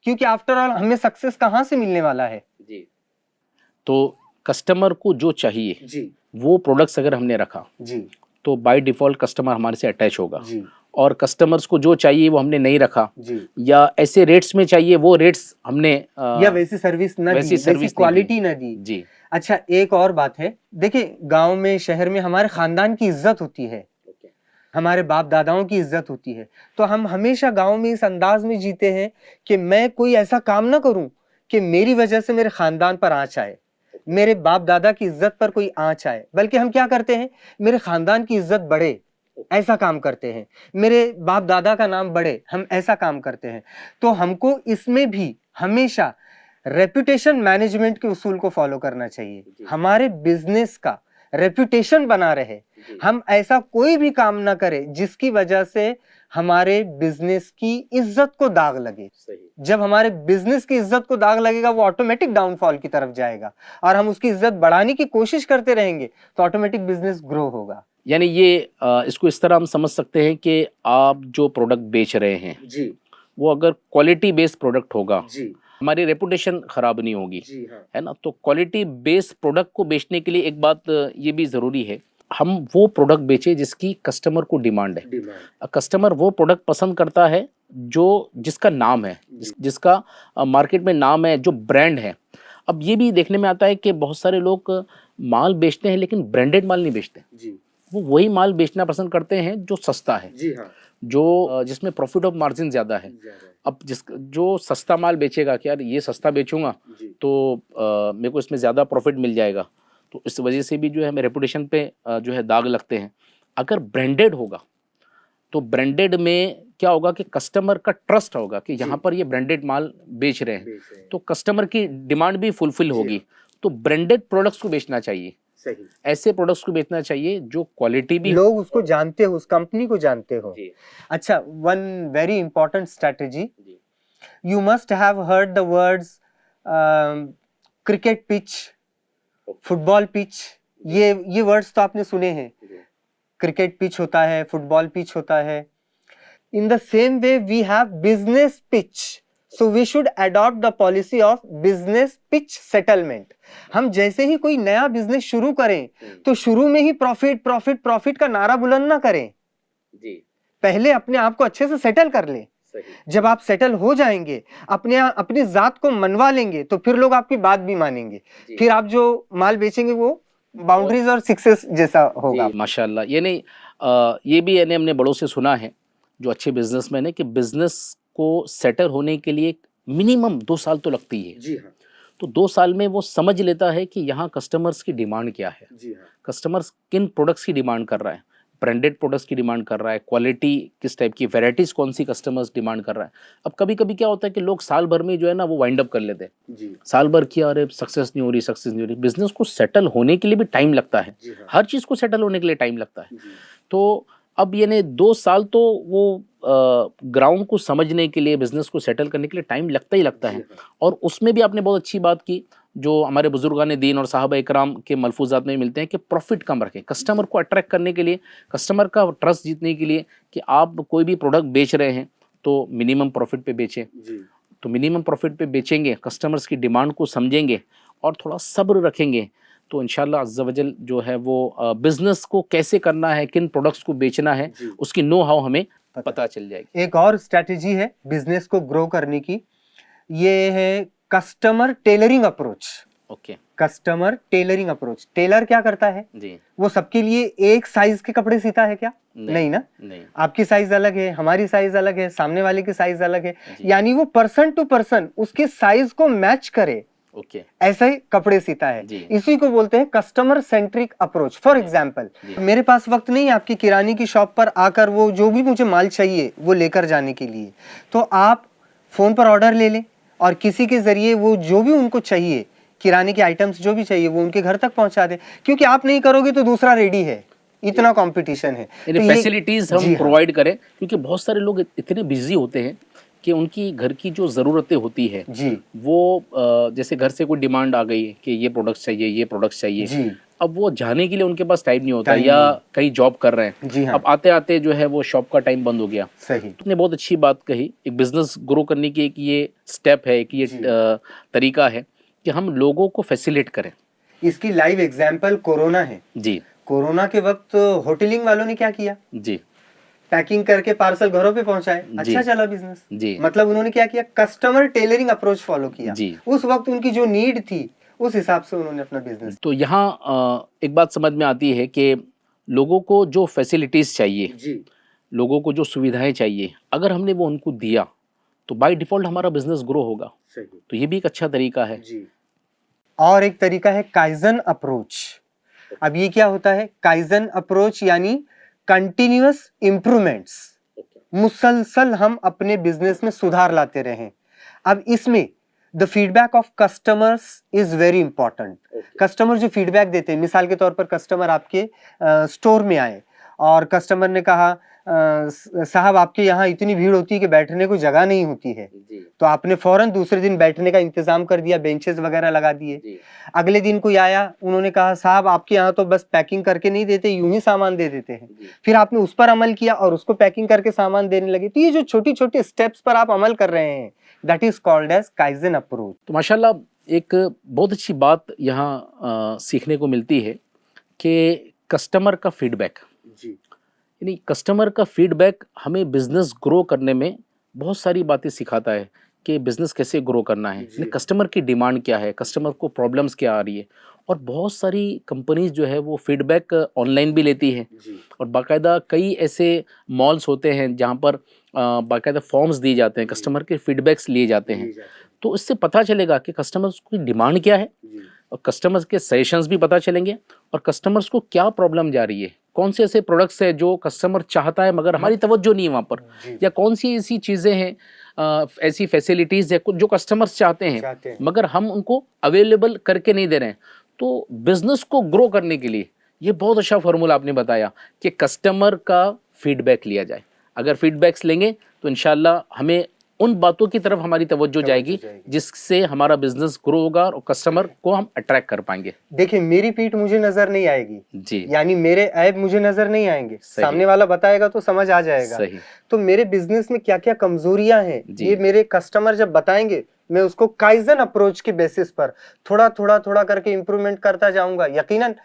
क्योंकि आफ्टर ऑल हमें सक्सेस कहां से मिलने वाला है? तो कस्टमर को जो चाहिए वो प्रोडक्ट्स अगर हमने रखा तो बाय डिफॉल्ट कस्टमर हमारे से अटैच होगा। और कस्टमर्स को जो चाहिए वो हमने नहीं रखा, या ऐसे रेट्स में चाहिए वो रेट्स हमने या वैसी सर्विस न दी, वैसी क्वालिटी न दी जी। अच्छा, एक और बात है, देखिए गांव में, शहर में हमारे खानदान की इज्जत होती है, हमारे बाप दादाओं की इज्जत होती है। तो हम हमेशा गांव में इस अंदाज में जीते हैं कि मैं कोई ऐसा काम ना करूं कि मेरी वजह से मेरे खानदान पर आंच आए, मेरे बाप दादा की इज्जत पर कोई आंच आए। बल्कि हम क्या करते हैं? मेरे खानदान की इज्जत बढ़े, ऐसा काम करते हैं, मेरे बाप दादा का नाम बढ़े, हम ऐसा काम करते हैं। तो हमको इसमें भी हमेशा रेपुटेशन मैनेजमेंट के उसूल को फॉलो करना चाहिए। हमारे बिजनेस का रेपुटेशन बना रहे, हम ऐसा कोई भी काम ना करें जिसकी वजह से हमारे बिजनेस की इज्जत को दाग लगे। जब हमारे बिजनेस की इज्जत को दाग लगेगा, वो ऑटोमेटिक डाउनफॉल की तरफ जाएगा, और हम उसकी इज्जत बढ़ाने की कोशिश करते रहेंगे तो ऑटोमेटिक बिजनेस ग्रो होगा। यानी ये इसको इस तरह हम समझ सकते हैं कि आप जो प्रोडक्ट बेच रहे हैं वो अगर क्वालिटी बेस्ड प्रोडक्ट होगा, हमारी रेपुटेशन खराब नहीं होगी, है ना। तो क्वालिटी बेस्ड प्रोडक्ट को बेचने के लिए एक बात ये भी ज़रूरी है, हम वो प्रोडक्ट बेचें जिसकी कस्टमर को डिमांड है। कस्टमर वो प्रोडक्ट पसंद करता है जो जिसका नाम है, जिसका मार्केट में नाम है, जो ब्रांड है। अब ये भी देखने में आता है कि बहुत सारे लोग माल बेचते हैं लेकिन ब्रांडेड माल नहीं बेचते। वो वही माल बेचना पसंद करते हैं जो सस्ता है, जो जिसमें प्रॉफिट ऑफ मार्जिन ज़्यादा है। अब जो सस्ता माल बेचेगा कि यार ये सस्ता बेचूंगा तो मेरे को इसमें ज़्यादा प्रॉफिट मिल जाएगा, तो इस वजह से भी जो है हमें रेपुटेशन पे जो है दाग लगते हैं। अगर ब्रांडेड होगा तो ब्रांडेड में क्या होगा कि कस्टमर का ट्रस्ट होगा कि यहाँ पर ये ब्रांडेड माल बेच रहे हैं, तो कस्टमर की डिमांड भी फुलफिल होगी। तो ब्रांडेड प्रोडक्ट्स को बेचना चाहिए, ऐसे प्रोडक्ट्स को बेचना चाहिए जो क्वालिटी भी, लोग उसको जानते हो, उस कंपनी को जानते हो। अच्छा, one very important strategy, you must have heard the words cricket pitch, football pitch. ये वर्ड्स तो आपने सुने हैं। क्रिकेट पिच होता है, फुटबॉल पिच होता है। In the same way we have business pitch, so we should adopt the policy of business pitch settlement. हम जैसे ही कोई नया बिजनेस शुरू करें तो शुरू में ही प्रॉफिट प्रॉफिट प्रॉफिट का नारा बुलंद ना करें, पहले अपने आप को अच्छे से सेटल कर ले। जब आप सेटल हो जाएंगे, अपनी जात को मनवा लेंगे, तो फिर लोग आपकी बात भी मानेंगे, फिर आप जो माल बेचेंगे वो बाउंड्रीज और सक्सेस जैसा होगा। माशाल्लाह। ये नहीं, ये भी यानी हमने बड़ों से सुना है जो अच्छे बिजनेसमैन है कि बिजनेस को सेटल होने के लिए मिनिमम 2 साल तो लगती है। जी हाँ। तो 2 साल में वो समझ लेता है कि यहाँ कस्टमर्स की डिमांड क्या है, कस्टमर्स किन प्रोडक्ट्स की डिमांड कर रहा है। ब्रांडेड प्रोडक्ट्स की डिमांड कर रहा है, क्वालिटी किस टाइप की, वैराइटीज़ कौन सी कस्टमर्स डिमांड कर रहा है। अब कभी कभी क्या होता है कि लोग साल भर में जो है ना वो वाइंड अप कर लेते हैं, जी साल भर किया, अरे सक्सेस नहीं हो रही, सक्सेस नहीं हो रही। बिजनेस को सेटल होने के लिए भी टाइम लगता है, जी हाँ। हर चीज़ को सेटल होने के लिए टाइम लगता है। जी तो अब यानी 2 साल तो वो ग्राउंड को समझने के लिए, बिजनेस को सेटल करने के लिए टाइम लगता ही लगता है। और उसमें भी आपने बहुत अच्छी बात की, जो हमारे बुजुर्गान दीन और साहबा इकराम के मलफूजात में मिलते हैं कि प्रॉफिट कम रखें, कस्टमर को अट्रैक्ट करने के लिए, कस्टमर का ट्रस्ट जीतने के लिए कि आप कोई भी प्रोडक्ट बेच रहे हैं तो मिनिमम प्रॉफिट पे बेचें। जी तो मिनिमम प्रॉफिट पे बेचेंगे, कस्टमर्स की डिमांड को समझेंगे और थोड़ा सब्र रखेंगे तो इंशाल्लाह अज़्ज़ा वजल जो है वो बिज़नेस को कैसे करना है, किन प्रोडक्ट्स को बेचना है, उसकी नो हाउ हमें पता चल जाएगी। एक और स्ट्रैटेजी है बिजनेस को ग्रो करने की, ये है customer tailoring approach. Okay customer tailoring approach, tailor क्या करता है, जी, वो सबके लिए एक साइज के कपड़े सीता है क्या? नहीं ना। नहीं आपकी साइज अलग है, हमारी साइज अलग है, सामने वाले की साइज अलग है, जी। यानी वो पर्सन टू पर्सन उसकी साइज को मैच करे ओके ऐसे ही कपड़े सीता है। जी। इसी को बोलते हैं customer centric approach. For example, जी। मेरे पास वक्त नहीं है आपकी किराने की शॉप पर आकर वो जो भी मुझे माल चाहिए वो लेकर जाने के लिए, तो आप फोन पर ऑर्डर ले लें और किसी के जरिए वो जो भी उनको चाहिए, किराने के आइटम्स जो भी चाहिए वो उनके घर तक पहुंचा दें, क्योंकि आप नहीं करोगे तो दूसरा रेडी है, इतना कंपीटिशन है। तो ये फैसिलिटीज जी हम हाँ, प्रोवाइड करें, क्योंकि बहुत सारे लोग इतने बिजी होते हैं कि उनकी घर की जो ज़रूरतें होती है जी वो जैसे घर से कोई डिमांड आ गई कि ये प्रोडक्ट चाहिए, ये प्रोडक्ट चाहिए, जी अब वो जाने के लिए उनके पास टाइम नहीं होता, टाइम या नहीं। कहीं जॉब कर रहे हैं। जी हाँ, अब आते आते जो है वो शॉप का टाइम बंद हो गया। सही। तुमने बहुत अच्छी बात कही, एक बिजनेस ग्रो करने की एक ये स्टेप है, एक ये जी। तरीका है कि हम लोगों को फैसिलिटेट करें। इसकी लाइव एग्जाम्पल कोरोना है। जी कोरोना के वक्त होटलिंग वालों ने क्या किया, जी पैकिंग करके पार्सल घरों पे पहुंचाए, जी। अच्छा चला बिजनेस। जी मतलब उन्होंने क्या किया, कस्टमर टेलरिंग अप्रोच फॉलो किया। जी। उस वक्त उनकी जो नीड थी उस हिसाब से उन्होंने अपना बिजनेस। तो यहाँ एक बात समझ में आती है कि लोगों को जो फैसिलिटीज़ चाहिए, जी लोगों को जो सुविधाएं चाहिए, अगर हमने वो उनको दिया तो बाय डिफ़ॉल्ट हमारा बिजनेस ग्रो होगा। सही। तो ये भी एक अच्छा तरीका है। जी। और एक तरीका है काइजन अप्रोच। अब ये क्या होता है, काइजन अप्रोच यानी कंटिन्यूअस इंप्रूवमेंट्स, मुसलसल हम अपने बिजनेस में सुधार लाते रहें। अब इसमें the feedback of customers is very important. Customer जो फीडबैक देते हैं, मिसाल के तौर पर कस्टमर आपके स्टोर में आए और कस्टमर ने कहा साहब आपके यहाँ इतनी भीड़ होती है कि बैठने को जगह नहीं होती है, तो आपने फौरन दूसरे दिन बैठने का इंतजाम कर दिया, बेंचेस वगैरह लगा दिए। अगले दिन कोई आया, उन्होंने कहा साहब आपके यहाँ तो बस पैकिंग करके नहीं देते, यूं ही सामान दे देते हैं, फिर आपने उस पर अमल किया और उसको पैकिंग करके सामान देने लगे। तो ये जो छोटी छोटी स्टेप्स पर आप अमल कर रहे हैं, that is called as kaizen approach. तो माशाल्लाह एक बहुत अच्छी बात यहाँ सीखने को मिलती है कि कस्टमर का फीडबैक, यानी कस्टमर का फीडबैक हमें बिजनेस ग्रो करने में बहुत सारी बातें सिखाता है कि बिजनेस कैसे ग्रो करना है, यानी कस्टमर की डिमांड क्या है, कस्टमर को प्रॉब्लम्स क्या आ रही है। और बहुत सारी कंपनीज जो है वो फीडबैक ऑनलाइन भी लेती है, और बाकायदा कई ऐसे मॉल्स होते हैं जहाँ पर बाकायदा फॉर्म्स दिए जाते हैं, कस्टमर के फीडबैक्स लिए जाते हैं। तो इससे पता चलेगा कि कस्टमर्स की डिमांड क्या है, और कस्टमर्स के सजेशंस भी पता चलेंगे, और कस्टमर्स को क्या प्रॉब्लम जा रही है, कौन से ऐसे प्रोडक्ट्स हैं जो कस्टमर चाहता है मगर हमारी तवज्जो नहीं है वहाँ पर, या कौन सी ऐसी चीज़ें हैं, ऐसी फैसिलिटीज़ है जो कस्टमर्स चाहते हैं मगर हम उनको अवेलेबल करके नहीं दे रहे हैं। तो बिजनेस को ग्रो करने के लिए ये बहुत अच्छा फार्मूला आपने बताया कि कस्टमर का फीडबैक लिया जाए। अगर फीडबैक्स लेंगे तो इंशाल्लाह हमें उन बातों की तरफ हमारी तवज्जो जाएगी जिससे हमारा बिजनेस ग्रो होगा और कस्टमर को हम अट्रैक्ट कर पाएंगे। देखिए मेरी पीठ मुझे नजर नहीं आएगी जी, यानी मेरे ऐब मुझे नजर नहीं आएंगे, सामने वाला बताएगा तो समझ आ जाएगा। सही। तो मेरे बिजनेस में क्या क्या कमजोरियां हैं जी। ये मेरे कस्टमर जब बताएंगे, मैं उसको काइजन अप्रोच के बेसिस पर थोड़ा करके इंप्रूवमेंट करता जाऊंगा। यकीनन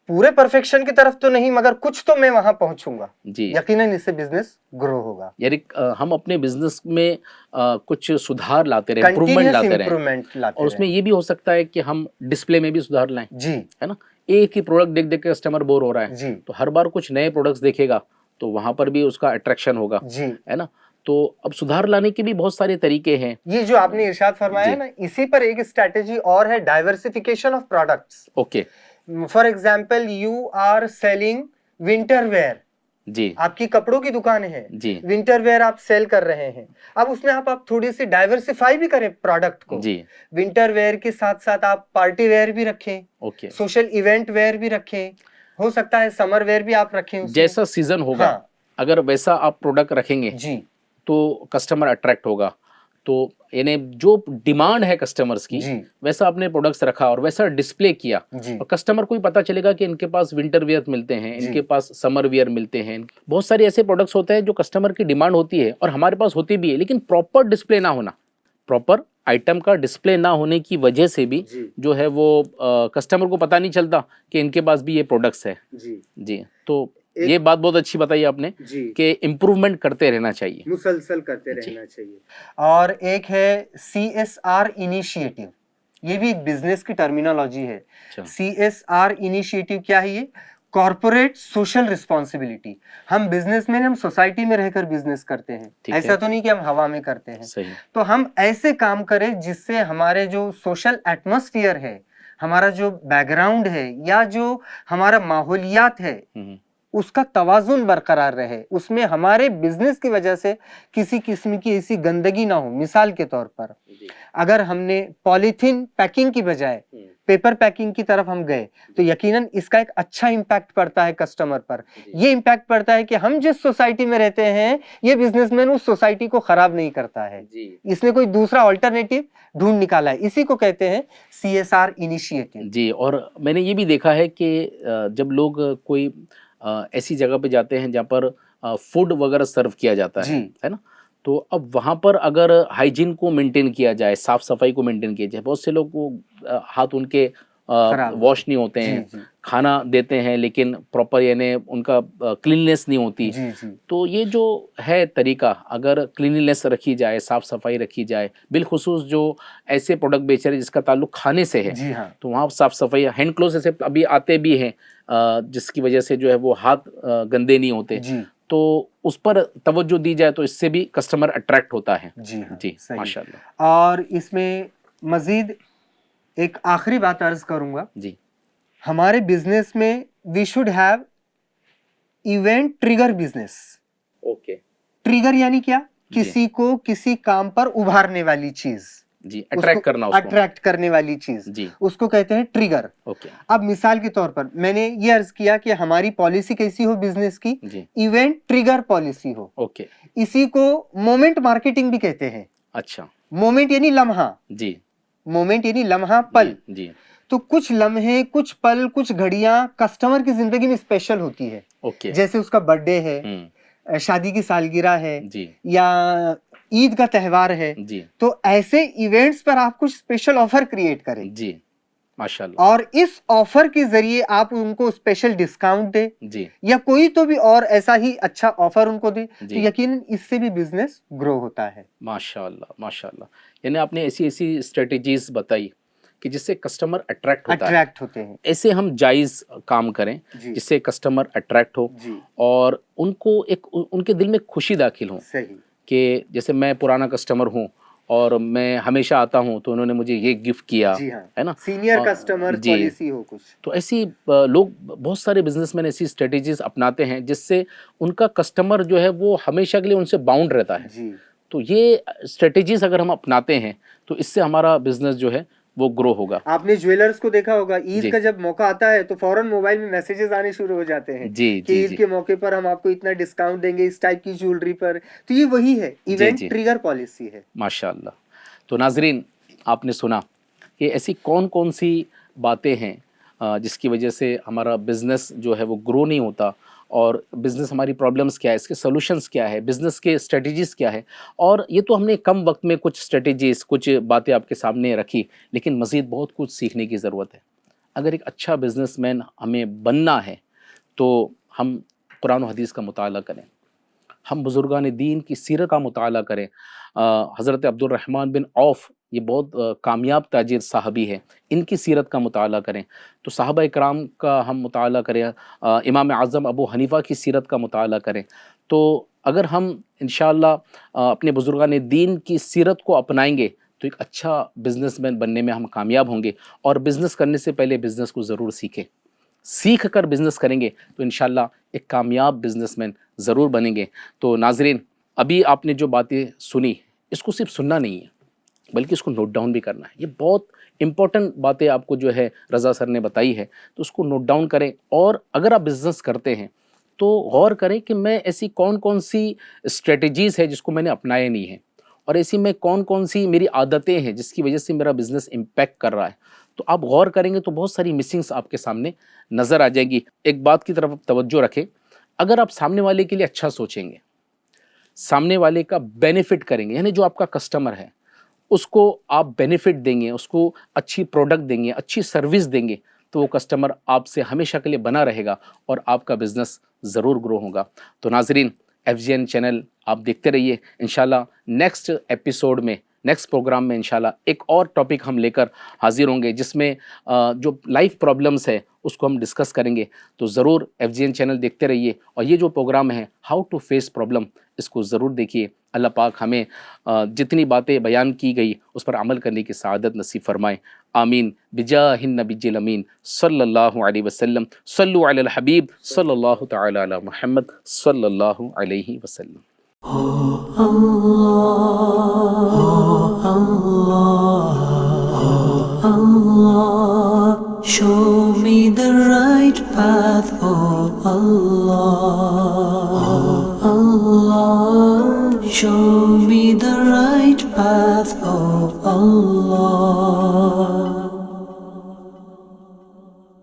पूरे परफेक्शन की तरफ तो नहीं मगर कुछ तो मैं वहां पहुंचूंगा जी। यकीनन इससे बिजनेस ग्रो होगा। यानी हम अपने बिजनेस में कुछ सुधार लाते रहे, इम्प्रूवमेंट लाते रहे, और उसमें ये भी हो सकता है कि हम डिस्प्ले में भी सुधार लाएं, जी, है ना। एक ही प्रोडक्ट देख देख के कस्टमर बोर हो रहा है जी, तो हर बार कुछ नए प्रोडक्ट्स देखेगा तो वहां पर भी उसका अट्रैक्शन होगा, जी, है ना। तो अब सुधार लाने के भी बहुत सारे तरीके हैं। ये जो आपने इरशाद फरमाया है ना, इसी पर एक स्ट्रेटेजी और है, diversification of products. Okay, for example you are selling winter wear, जी आपकी कपड़ों की दुकान है, जी विंटर वेयर आप सेल कर रहे हैं, अब उसमें आप थोड़ी सी डाइवर्सिफाई भी करें प्रोडक्ट को। जी विंटर वेयर के साथ साथ आप पार्टी वेयर भी रखें, ओके। सोशल इवेंट वेयर भी रखें, हो सकता है समर वेयर भी आप रखें उसमें। जैसा सीजन होगा हाँ अगर वैसा आप प्रोडक्ट रखेंगे जी तो कस्टमर अट्रैक्ट होगा। तो यानी जो डिमांड है कस्टमर्स की जी वैसा आपने प्रोडक्ट्स रखा और वैसा डिस्प्ले किया जी और कस्टमर को भी पता चलेगा कि इनके पास विंटर वियर मिलते हैं, जी इनके पास समर वियर मिलते हैं। बहुत सारे ऐसे प्रोडक्ट्स होते हैं जो कस्टमर की डिमांड होती है और हमारे पास होती भी है, लेकिन प्रॉपर डिस्प्ले ना होना, प्रॉपर आइटम का डिस्प्ले ना होने की वजह से भी जी जो है वो कस्टमर को पता नहीं चलता कि इनके पास भी ये प्रोडक्ट्स है। जी जी, तो एक- ये बात बहुत अच्छी बताई आपने जी कि इम्प्रूवमेंट करते रहना चाहिए। मुसलसल करते जी। रहना चाहिए। और एक है CSR इनिशिएटिव, ये भी एक बिजनेस की टर्मिनोलॉजी है। अच्छा। CSR इनिशिएटिव क्या है ये? Corporate social responsibility. हम बिजनेसमैन, हम सोसाइटी में रहकर बिजनेस करते हैं, ठीक ऐसा है। तो नहीं कि हम हवा में करते हैं। सही। तो हम ऐसे काम करें जिससे हमारे जो सोशल एटमॉस्फेयर है, हमारा जो बैकग्राउंड है या जो हमारा माहौलियात है, उसका तवाजुन बरकरार रहे, उसमें हमारे बिजनेस की वजह से किसी किस्म की ऐसी गंदगी ना हो। मिसाल के तौर पर अगर हमने पॉलीथीन पैकिंग की बजाय पेपर पैकिंग की तरफ हम गए तो यकीनन इसका एक अच्छा इम्पैक्ट पड़ता है कस्टमर पर। ये इम्पैक्ट पड़ता है कि हम जिस सोसाइटी में रहते हैं ये बिजनेसमैन उस सोसाइटी को खराब नहीं करता है, इसने कोई दूसरा ऑल्टरनेटिव ढूंढ निकाला है। इसी को कहते हैं CSR इनिशिएटिव। जी, और मैंने ये भी देखा है कि जब लोग कोई ऐसी जगह पे जाते हैं जहाँ पर फूड वगैरह सर्व किया जाता है ना, तो अब वहाँ पर अगर हाइजीन को मेंटेन किया जाए, साफ सफाई को मेंटेन किया जाए, बहुत से लोग को हाथ उनके वॉश नहीं होते हैं, जी, खाना देते हैं लेकिन प्रॉपर यानी उनका क्लीननेस नहीं होती। जी जी तो ये जो है तरीका, अगर क्लीनलीनेस रखी जाए, साफ सफाई रखी जाए, बिलखुसूस जो ऐसे प्रोडक्ट बेच रहे हैं जिसका ताल्लुक खाने से है, जी हाँ तो वहाँ साफ सफाई, हैंड ग्लोव्स ऐसे अभी आते भी हैं जिसकी वजह से जो है वो हाथ गंदे नहीं होते। जी तो उस पर तवज्जो दी जाए तो इससे भी कस्टमर अट्रैक्ट होता है। जी हाँ जी, सही। माशाल्लाह। और इसमें मजीद एक आखिरी बात अर्ज करूंगा। जी हमारे बिजनेस में we should have event trigger business. Okay. Trigger यानी क्या? जी। किसी को किसी काम पर उभारने वाली चीज, जी, अट्रैक्ट करना उसको। अट्रैक्ट करने वाली चीज, जी उसको कहते हैं ट्रिगर। ओके। अब मिसाल के तौर पर मैंने ये अर्ज किया कि हमारी पॉलिसी कैसी हो बिजनेस की? जी इवेंट ट्रिगर पॉलिसी हो। ओके। इसी को मोमेंट मार्केटिंग भी कहते हैं। अच्छा। मोमेंट यानी लम्हा, जी मोमेंट यानी लम्हा, पल। जी तो कुछ लम्हे, कुछ पल, कुछ घड़ियां कस्टमर की जिंदगी में स्पेशल होती है। ओके। जैसे उसका बर्थडे है, शादी की सालगिरह है, जी या ईद का त्यौहार है, जी तो ऐसे इवेंट्स पर आप कुछ स्पेशल ऑफर क्रिएट करें जी, माशाल्लाह। और इस ऑफर के जरिए आप उनको स्पेशल डिस्काउंट दे जी या कोई तो भी और ऐसा ही अच्छा ऑफर उनको दे, तो जी। यकीनन इससे भी बिजनेस ग्रो होता है। माशाल्लाह माशाल्लाह। यानी आपने ऐसी ऐसी स्ट्रेटजीज बताई कि जिससे कस्टमर अट्रैक्ट होता है। अट्रैक्ट होते हैं ऐसे हम जायज़ काम करें जी जिससे कस्टमर अट्रैक्ट हो जी और उनको एक उनके दिल में खुशी दाखिल हो सही कि जैसे मैं पुराना कस्टमर हूँ और मैं हमेशा आता हूँ तो उन्होंने मुझे ये गिफ्ट किया, जी हाँ, है ना, सीनियर और- कस्टमर जी। पॉलिसी हो कुछ। तो ऐसी लोग, बहुत सारे बिजनेसमैन ऐसी स्ट्रेटजीज अपनाते हैं जिससे उनका कस्टमर जो है वो हमेशा के लिए उनसे बाउंड रहता है। जी तो ये स्ट्रेटजीज अगर हम अपनाते हैं तो इससे हमारा बिजनेस जो है वो ग्रो होगा। आपने ज्वेलर्स को देखा होगा, ईद जी। का जब मौका आता है तो फौरन मोबाइल में मैसेजेस आने शुरू हो जाते हैं जी कि जी ईद जी के मौके पर हम आपको इतना डिस्काउंट देंगे इस टाइप की ज्वेलरी पर। तो ये वही है, इवेंट जी। ट्रिगर पॉलिसी है। माशाल्लाह। तो नाजरीन, आपने सुना कि ऐसी कौन कौन सी बातें हैं जिसकी वजह से हमारा बिज़नेस जो है वो ग्रो नहीं होता, और बिज़नेस हमारी प्रॉब्लम्स क्या है, इसके सॉल्यूशंस क्या है, बिज़नेस के स्ट्रेटजीज़ क्या है। और ये तो हमने कम वक्त में कुछ स्ट्रेटजीज़, कुछ बातें आपके सामने रखी, लेकिन मज़ीद बहुत कुछ सीखने की ज़रूरत है। अगर एक अच्छा बिज़नेसमैन हमें बनना है तो हम कुरान और हदीस का मुताला करें, हम बुज़ुर्गान दीन की सीरत का मुताला करें। हज़रत अब्दुर्रहमान बिन औफ़, ये बहुत कामयाब ताजिर साहबी है, इनकी सीरत का मुताला करें। तो साहबा इकराम का हम मुताला करें, इमाम आज़म अबू हनीफ़ा की सीरत का मुताला करें। तो अगर हम इंशाअल्लाह अपने बुज़ुर्गान दीन की सीरत को अपनाएंगे तो एक अच्छा बिज़नेसमैन बनने में हम कामयाब होंगे। और बिज़नेस करने से पहले बिज़नेस को ज़रूर सीखें, सीख कर बिज़नेस करेंगे तो इंशाअल्लाह एक कामयाब बिजनेसमैन ज़रूर बनेंगे। तो नाजरीन, अभी आपने जो बातें सुनी, इसको सिर्फ सुनना नहीं है बल्कि इसको नोट डाउन भी करना है। ये बहुत इंपॉर्टेंट बातें आपको जो है रज़ा सर ने बताई है, तो उसको नोट डाउन करें। और अगर आप बिज़नेस करते हैं तो गौर करें कि मैं ऐसी कौन कौन सी स्ट्रेटजीज़ है जिसको मैंने अपनाया नहीं है, और ऐसी में कौन कौन सी मेरी आदतें हैं जिसकी वजह से मेरा बिज़नेस इम्पैक्ट कर रहा है। तो आप गौर करेंगे तो बहुत सारी मिसिंग्स आपके सामने नज़र आ जाएगी। एक बात की तरफ तवज्जो रखें, अगर आप सामने वाले के लिए अच्छा सोचेंगे, सामने वाले का बेनिफिट करेंगे, यानी जो आपका कस्टमर है उसको आप बेनिफिट देंगे, उसको अच्छी प्रोडक्ट देंगे, अच्छी सर्विस देंगे, तो वो कस्टमर आपसे हमेशा के लिए बना रहेगा और आपका बिज़नेस ज़रूर ग्रो होगा। तो नाजरीन, FGN चैनल आप देखते रहिए। इंशाल्लाह नेक्स्ट एपिसोड में, नेक्स्ट प्रोग्राम में इंशाल्लाह एक और टॉपिक हम लेकर हाजिर होंगे जिसमें जो लाइफ प्रॉब्लम्स है उसको हम डिस्कस करेंगे। तो ज़रूर FGN चैनल देखते रहिए और ये जो प्रोग्राम है हाउ टू फेस प्रॉब्लम, इसको ज़रूर देखिए। अल्लाह पाक हमें जितनी बातें बयान की गई उस पर अमल करने की सआदत नसीब फरमाए। आमीन बिजाहिन नबीजिल अमीन सल्लल्लाहु अलैहि वसल्लम। सल्लु अलल हबीब सल्लल्लाहु तआला अला मुहम्मद सल्लल्लाहु अलैहि वसल्लम। Allah, show me the right path, oh Allah. Allah, show me the right path, oh Allah.